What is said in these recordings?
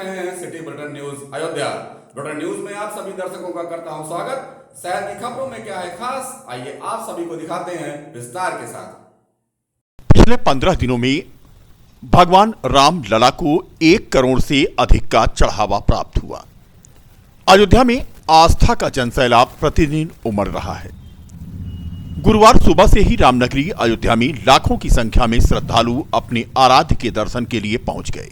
रहे हैं city bulletin news Ayodhya. Bulletin news में आप सभी दर्शकों का करता हूं स्वागत। शहर की खबरों में क्या है खास, आइए आप सभी को दिखाते हैं विस्तार के साथ। पिछले 15 दिनों में भगवान राम लला को 1 करोड़ से अधिक का चढ़ावा प्राप्त हुआ। अयोध्या में आस्था का जनसैलाब प्रतिदिन उमड़ रहा है। गुरुवार सुबह से ही रामनगरी अयोध्या में लाखों की संख्या में श्रद्धालु अपने आराध्य के दर्शन के लिए पहुंच गए।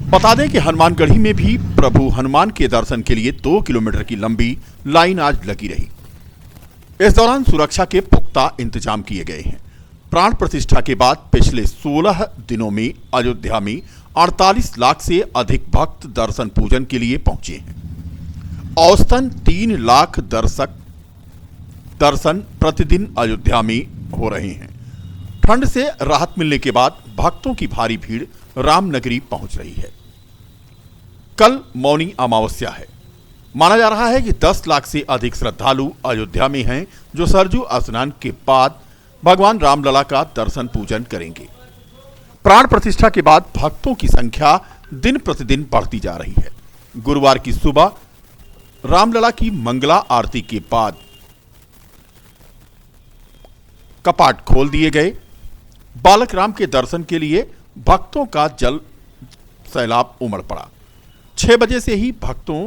बता दें कि हनुमानगढ़ी में भी प्रभु हनुमान के दर्शन के लिए 2 किलोमीटर की लंबी लाइन आज लगी रही। इस दौरान सुरक्षा के पुख्ता इंतजाम किए गए हैं। प्राण प्रतिष्ठा के बाद पिछले 16 दिनों में अयोध्या में 48 लाख से अधिक भक्त दर्शन पूजन के लिए पहुंचे हैं। औसतन 3 लाख दर्शन प्रतिदिन अयोध्या में हो रहे हैं। ठंड से राहत मिलने के बाद भक्तों की भारी भीड़ रामनगरी पहुंच रही है। कल मौनी अमावस्या है। माना जा रहा है कि 10 लाख से अधिक श्रद्धालु अयोध्या में हैं, जो सरयू स्नान के बाद भगवान रामलला का दर्शन पूजन करेंगे। प्राण प्रतिष्ठा के बाद भक्तों की संख्या दिन प्रतिदिन बढ़ती जा रही है। गुरुवार की सुबह रामलला की मंगला आरती के बाद कपाट खोल दिए गए। बालक राम के दर्शन के लिए भक्तों का जल सैलाब उमड़ पड़ा। 6 बजे से ही भक्तों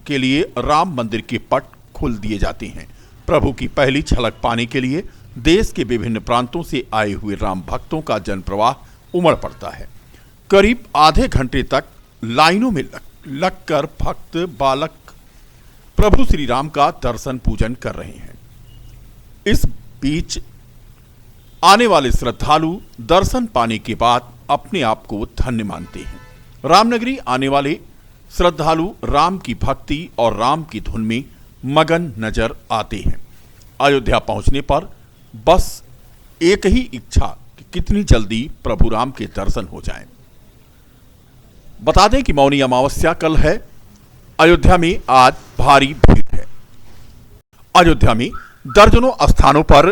के लिए राम मंदिर के पट खोल दिए जाते हैं। प्रभु की पहली झलक पाने के लिए देश के विभिन्न प्रांतों से आए हुए राम भक्तों का जनप्रवाह उमड़ पड़ता है। करीब आधे घंटे तक लाइनों में लगकर भक्त बालक प्रभु श्री राम का दर्शन पूजन कर रहे हैं। इस बीच आने वाले श्रद्धालु दर्शन पाने के बाद अपने आप को धन्य मानते हैं। रामनगरी आने वाले श्रद्धालु राम की भक्ति और राम की धुन में मगन नजर आते हैं। अयोध्या पहुंचने पर बस एक ही इच्छा कि कितनी जल्दी प्रभु राम के दर्शन हो जाएं। बता दें कि मौनी अमावस्या कल है। अयोध्या में आज भारी भीड़ है। अयोध्या में दर्जनों स्थानों पर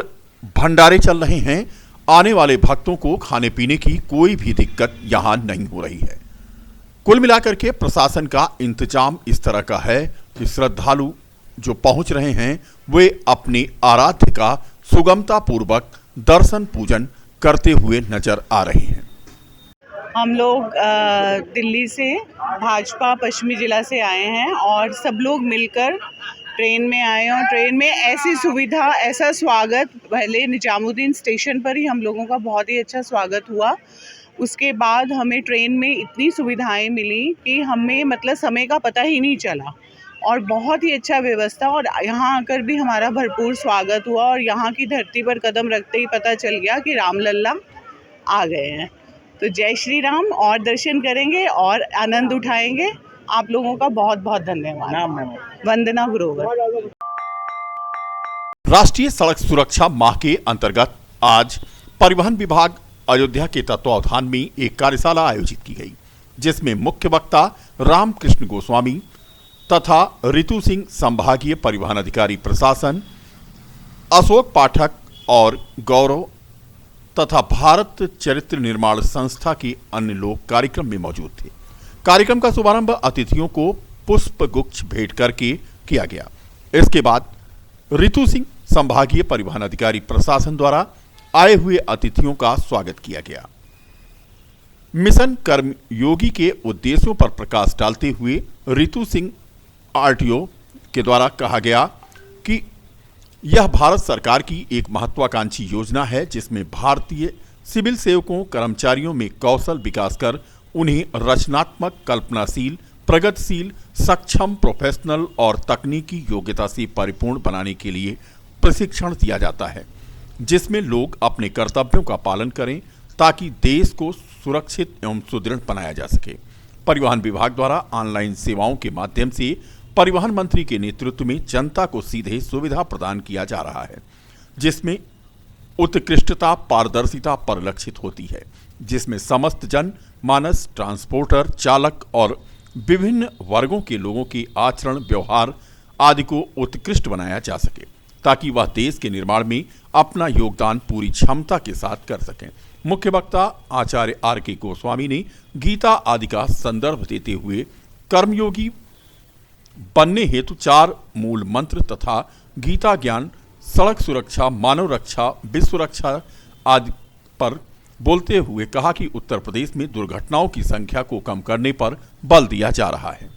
भंडारे चल रहे हैं। आने वाले भक्तों को खाने पीने की कोई भी दिक्कत यहां नहीं हो रही है। कुल मिलाकर के प्रशासन का इंतजाम इस तरह का है कि श्रद्धालु जो पहुंच रहे हैं वे अपने आराध्य का सुगमता पूर्वक दर्शन पूजन करते हुए नजर आ रहे हैं। हम लोग दिल्ली से भाजपा पश्चिमी जिला से आए हैं और सब लोग मिलकर ट्रेन में आए और ट्रेन में ऐसी सुविधा, ऐसा स्वागत, पहले निजामुद्दीन स्टेशन पर ही हम लोगों का बहुत ही अच्छा स्वागत हुआ। उसके बाद हमें ट्रेन में इतनी सुविधाएं मिली कि हमें मतलब समय का पता ही नहीं चला और बहुत ही अच्छा व्यवस्था, और यहाँ आकर भी हमारा भरपूर स्वागत हुआ और यहाँ की धरती पर कदम रखते ही पता चल गया कि रामलला आ गए हैं। तो जय श्री राम, और दर्शन करेंगे और आनंद उठाएंगे। आप लोगों का बहुत बहुत धन्यवाद। वंदना ग्रोवर। राष्ट्रीय सड़क सुरक्षा माह के अंतर्गत आज परिवहन विभाग अयोध्या के तत्वावधान में एक कार्यशाला आयोजित की गई, जिसमें मुख्य वक्ता रामकृष्ण गोस्वामी तथा ऋतु सिंह संभागीय परिवहन अधिकारी प्रशासन, अशोक पाठक और गौरव तथा भारत चरित्र निर्माण संस्था के अन्य लोग कार्यक्रम में मौजूद थे। कार्यक्रम का शुभारंभ अतिथियों को पुष्प गुच्छ भेंट करके किया गया। इसके बाद ऋतु सिंह संभागीय परिवहन अधिकारी प्रशासन द्वारा आए हुए अतिथियों का स्वागत किया गया। मिशन कर्मयोगी के उद्देश्यों पर प्रकाश डालते हुए ऋतु सिंह आरटीओ के द्वारा कहा गया कि यह भारत सरकार की एक महत्वाकांक्षी योजना है, जिसमें भारतीय सिविल सेवकों कर्मचारियों में कौशल विकास कर उन्हें रचनात्मक, कल्पनाशील, प्रगतिशील, सक्षम, प्रोफेशनल और तकनीकी योग्यता से परिपूर्ण बनाने के लिए प्रशिक्षण दिया जाता है, जिसमें लोग अपने कर्तव्यों का पालन करें ताकि देश को सुरक्षित एवं सुदृढ़ बनाया जा सके। परिवहन विभाग द्वारा ऑनलाइन सेवाओं के माध्यम से परिवहन मंत्री के नेतृत्व में जनता को सीधे सुविधा प्रदान किया जा रहा है, जिसमें उत्कृष्टता, पारदर्शिता परिलक्षित होती है, जिसमें समस्त जन मानस, ट्रांसपोर्टर, चालक और विभिन्न वर्गों के लोगों के आचरण, व्यवहार आदि को उत्कृष्ट बनाया जा सके, ताकि वह देश के निर्माण में अपना योगदान पूरी क्षमता के साथ कर सकें। मुख्य वक्ता आचार्य R.K. गोस्वामी ने गीता आदि का संदर्भ देते हुए कर्मयोगी बनने हेतु 4 मूल मंत्र तथा गीता ज्ञान, सड़क सुरक्षा, मानव रक्षा, विश्व रक्षा आदि पर बोलते हुए कहा कि उत्तर प्रदेश में दुर्घटनाओं की संख्या को कम करने पर बल दिया जा रहा है।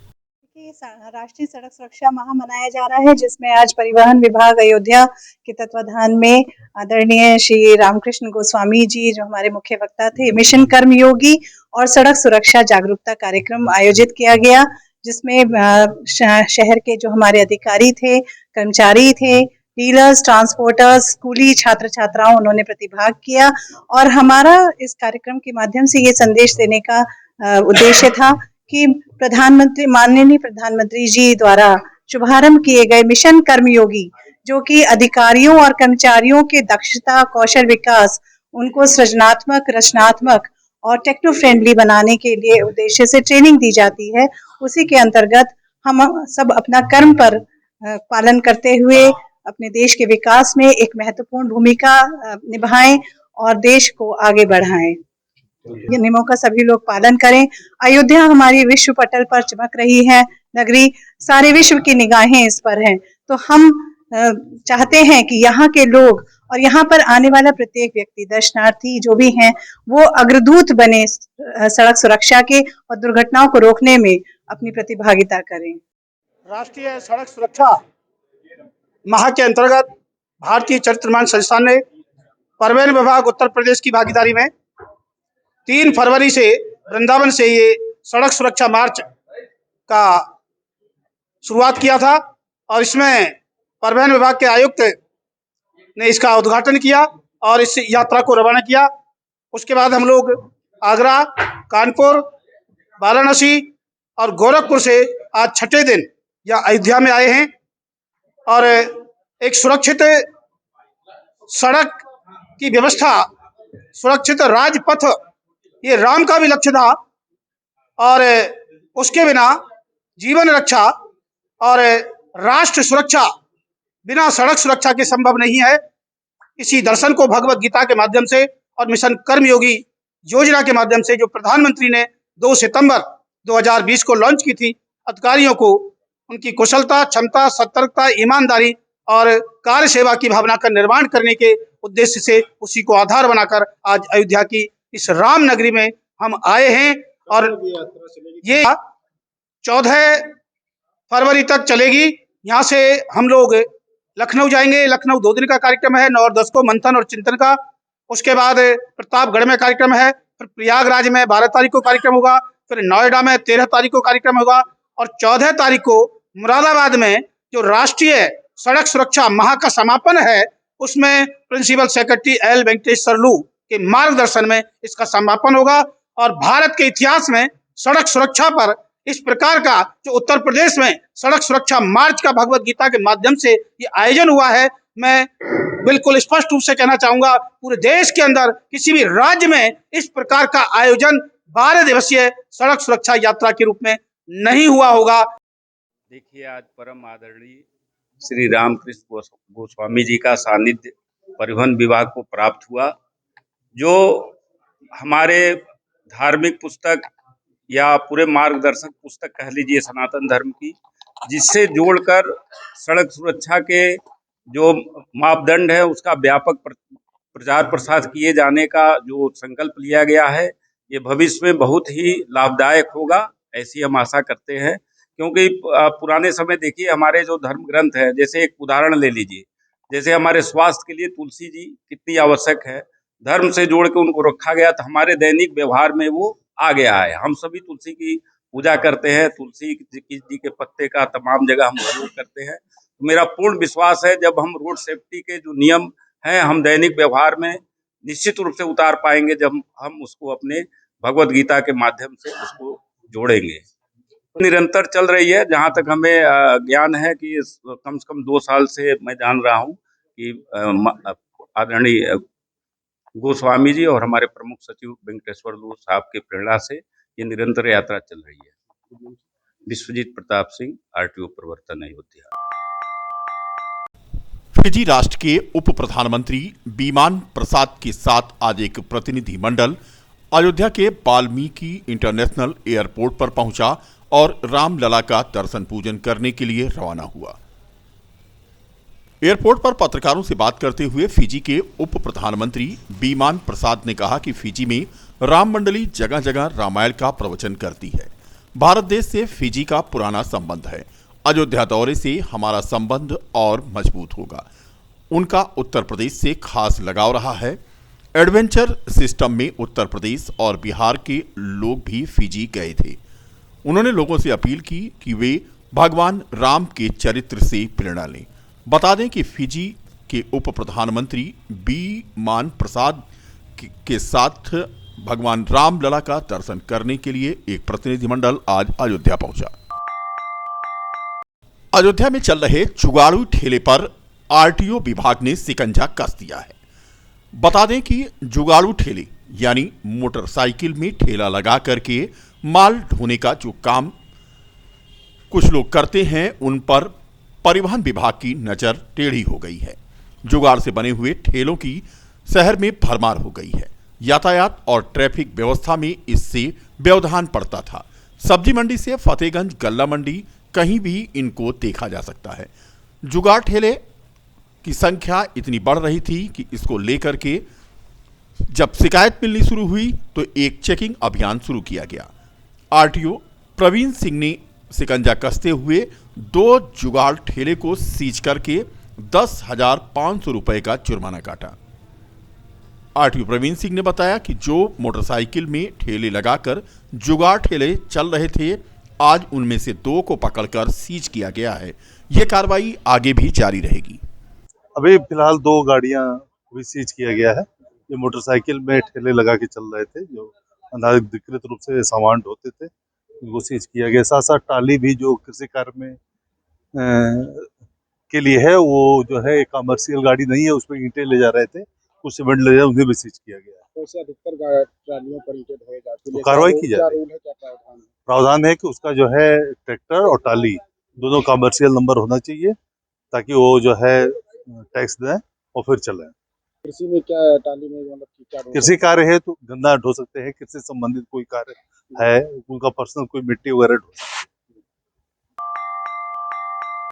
राष्ट्रीय सड़क सुरक्षा माह मनाया जा रहा है, जिसमें आज परिवहन विभाग अयोध्या के तत्वाधान में आदरणीय श्री रामकृष्ण गोस्वामी जी जो हमारे मुख्य वक्ता थे, मिशन कर्मयोगी और सड़क सुरक्षा जागरूकता कार्यक्रम आयोजित किया गया, जिसमें शहर के जो हमारे अधिकारी थे, कर्मचारी थे, डीलर्स, ट्रांसपोर्टर्स, स्कूली छात्र छात्राओं, उन्होंने प्रतिभाग किया। और हमारा इस कार्यक्रम के माध्यम से ये संदेश देने का उद्देश्य था कि माननीय प्रधानमंत्री जी द्वारा शुभारंभ किए गए मिशन कर्मयोगी, जो कि अधिकारियों और कर्मचारियों के दक्षता, कौशल विकास, उनको सृजनात्मक, रचनात्मक और टेक्नो फ्रेंडली बनाने के लिए उद्देश्य से ट्रेनिंग दी जाती है, उसी के अंतर्गत हम सब अपना कर्म पर पालन करते हुए अपने देश के विकास में एक महत्वपूर्ण भूमिका निभाएं और देश को आगे बढ़ाएं। ये नियमों का सभी लोग पालन करें। अयोध्या हमारी विश्व पटल पर चमक रही है नगरी, सारे विश्व की निगाहें इस पर हैं, तो हम चाहते हैं कि यहाँ के लोग और यहाँ पर आने वाला प्रत्येक व्यक्ति, दर्शनार्थी जो भी हैं, वो अग्रदूत बने सड़क सुरक्षा के और दुर्घटनाओं को रोकने में अपनी प्रतिभागिता करें। राष्ट्रीय सड़क सुरक्षा माह के अंतर्गत भारतीय चरित्रमान संस्थान ने परिवहन विभाग उत्तर प्रदेश की भागीदारी में 3 फरवरी से वृंदावन से ये सड़क सुरक्षा मार्च का शुरुआत किया था और इसमें परिवहन विभाग के आयुक्त ने इसका उद्घाटन किया और इस यात्रा को रवाना किया। उसके बाद हम लोग आगरा, कानपुर, वाराणसी और गोरखपुर से आज 6ठे दिन या अयोध्या में आए हैं और एक सुरक्षित सड़क की व्यवस्था, सुरक्षित राजपथ, ये राम का भी लक्ष्य था और उसके बिना जीवन रक्षा और राष्ट्र सुरक्षा बिना सड़क सुरक्षा के संभव नहीं है। इसी दर्शन को भगवत गीता के माध्यम से और मिशन कर्मयोगी योजना के माध्यम से जो प्रधानमंत्री ने 2 सितंबर 2020 को लॉन्च की थी, अधिकारियों को उनकी कुशलता, क्षमता, सतर्कता, ईमानदारी और कार्य सेवा की भावना का निर्माण करने के उद्देश्य से उसी को आधार बनाकर आज अयोध्या की इस राम नगरी में हम आए हैं और ये 14 फरवरी तक चलेगी। यहाँ से हम लोग लखनऊ जाएंगे। लखनऊ 2 दिन का कार्यक्रम है, 9 और 10 को मंथन और चिंतन का। उसके बाद प्रतापगढ़ में कार्यक्रम है, फिर प्रयागराज में 12 तारीख को कार्यक्रम होगा, फिर नोएडा में 13 तारीख को कार्यक्रम होगा और 14 तारीख को मुरादाबाद में जो राष्ट्रीय सड़क सुरक्षा माह का समापन है, उसमें प्रिंसिपल सेक्रेटरी एल वेंकटेश्वरलू के मार्गदर्शन में इसका समापन होगा। और भारत के इतिहास में सड़क सुरक्षा पर इस प्रकार का जो उत्तर प्रदेश में सड़क सुरक्षा मार्च का भगवत गीता के माध्यम से ये आयोजन हुआ है, मैं बिल्कुल स्पष्ट रूप से कहना चाहूंगा, पूरे देश के अंदर किसी भी राज्य में इस प्रकार का आयोजन 12 दिवसीय सड़क सुरक्षा यात्रा के रूप में नहीं हुआ होगा। देखिए, आज परम आदरणीय श्री रामकृष्ण गोस्वामी जी का सानिध्य परिवहन विभाग को प्राप्त हुआ, जो हमारे धार्मिक पुस्तक या पूरे मार्गदर्शक पुस्तक कह लीजिए सनातन धर्म की, जिससे जोड़कर सड़क सुरक्षा के जो मापदंड है उसका व्यापक प्रचार प्रसार किए जाने का जो संकल्प लिया गया है, ये भविष्य में बहुत ही लाभदायक होगा, ऐसी हम आशा करते हैं। क्योंकि पुराने समय देखिए, हमारे जो धर्म ग्रंथ है, जैसे एक उदाहरण ले लीजिए, जैसे हमारे स्वास्थ्य के लिए तुलसी जी कितनी आवश्यक है, धर्म से जोड़ के उनको रखा गया, तो हमारे दैनिक व्यवहार में वो आ गया है। हम सभी तुलसी की पूजा करते हैं, तुलसी जी के पत्ते का तमाम जगह हम उपयोग करते हैं। तो मेरा पूर्ण विश्वास है, जब हम रोड सेफ्टी के जो नियम हैं हम दैनिक व्यवहार में निश्चित रूप से उतार पाएंगे, जब हम उसको अपने भगवत गीता के माध्यम से उसको जोड़ेंगे। निरंतर चल रही है, जहाँ तक हमें ज्ञान है कि कम से कम 2 साल से मैं जान रहा हूँ कि आदरणीय गोस्वामी जी और हमारे प्रमुख सचिव वेंकटेश्वरलू साहब के प्रेरणा से ये निरंतर यात्रा चल रही है। विश्वजीत प्रताप सिंह, RTO प्रवर्तन, अयोध्या। फिजी राष्ट्र के उप प्रधानमंत्री बीमान प्रसाद के साथ आज एक प्रतिनिधि मंडल अयोध्या के वाल्मीकि इंटरनेशनल एयरपोर्ट पर पहुंचा और रामलला का दर्शन पूजन करने के लिए रवाना हुआ। एयरपोर्ट पर पत्रकारों से बात करते हुए फिजी के उप प्रधानमंत्री बीमान प्रसाद ने कहा कि फिजी में राम मंडली जगह जगह रामायण का प्रवचन करती है। भारत देश से फिजी का पुराना संबंध है। अयोध्या दौरे से हमारा संबंध और मजबूत होगा। उनका उत्तर प्रदेश से खास लगाव रहा है। एडवेंचर सिस्टम में उत्तर प्रदेश और बिहार के लोग भी फिजी गए थे। उन्होंने लोगों से अपील की कि वे भगवान राम के चरित्र से प्रेरणा लें। बता दें कि फिजी के उप प्रधानमंत्री बीमान प्रसाद के साथ भगवान रामलला का दर्शन करने के लिए एक प्रतिनिधिमंडल आज अयोध्या पहुंचा। अयोध्या में चल रहे जुगाड़ू ठेले पर आरटीओ विभाग ने शिकंजा कस दिया है। बता दें कि जुगाड़ू ठेले यानी मोटरसाइकिल में ठेला लगा करके माल ढोने का जो काम कुछ लोग करते हैं, उन पर परिवहन विभाग की नजर टेढ़ी हो गई है। जुगाड़ से बने हुए ठेलों की शहर में भरमार हो गई है। यातायात और ट्रैफिक व्यवस्था में इससे व्यवधान पड़ता था। सब्जी मंडी से फतेहगंज गल्ला मंडी कहीं भी इनको देखा जा सकता है। जुगाड़ ठेले की संख्या इतनी बढ़ रही थी कि इसको लेकर के जब शिकायत मिलनी शुरू हुई तो एक चेकिंग अभियान शुरू किया गया। आरटीओ प्रवीण सिंह ने शिकंजा कसते हुए 2 जुगाड़ ठेले को सीज करके 10,500 रुपए का जुर्माना काटा। आरटीओ प्रवीण सिंह ने बताया कि जो मोटरसाइकिल में ठेले लगाकर जुगाड़ ठेले चल रहे थे, आज उनमें से 2 को पकड़कर सीज किया गया है। यह कार्रवाई आगे भी जारी रहेगी। अभी फिलहाल 2 गाड़ियां भी सीज किया गया है। ये मोटरसाइकिल में ठेले लगा के चल रहे थे, जो अनाधिकृत रूप से सामान ढोते थे, उनको सीज किया गया। साथ साथ टाली भी जो कृषि कार्य में के लिए है, वो जो है कमर्शियल गाड़ी नहीं है, उसमें ईंटें ले जा रहे थे, कुछ सीमेंट ले जा, उन्हें भी सीज किया गया। तो अधिकतर ट्रालियों पर ईंटें ढोए जाती तो कार्रवाई की जा रही है। प्रावधान है कि उसका जो है ट्रैक्टर और टाली दोनों कमर्शियल नंबर होना चाहिए, ताकि वो जो है टैक्स दें और फिर चलें। कृषि में क्या टाली में मतलब क्या कृषि कार्य है तो गन्ना ढो सकते हैं, कृषि संबंधित कोई कार्य है, उनका पर्सनल कोई मिट्टी वगैरह ढो सकते हैं।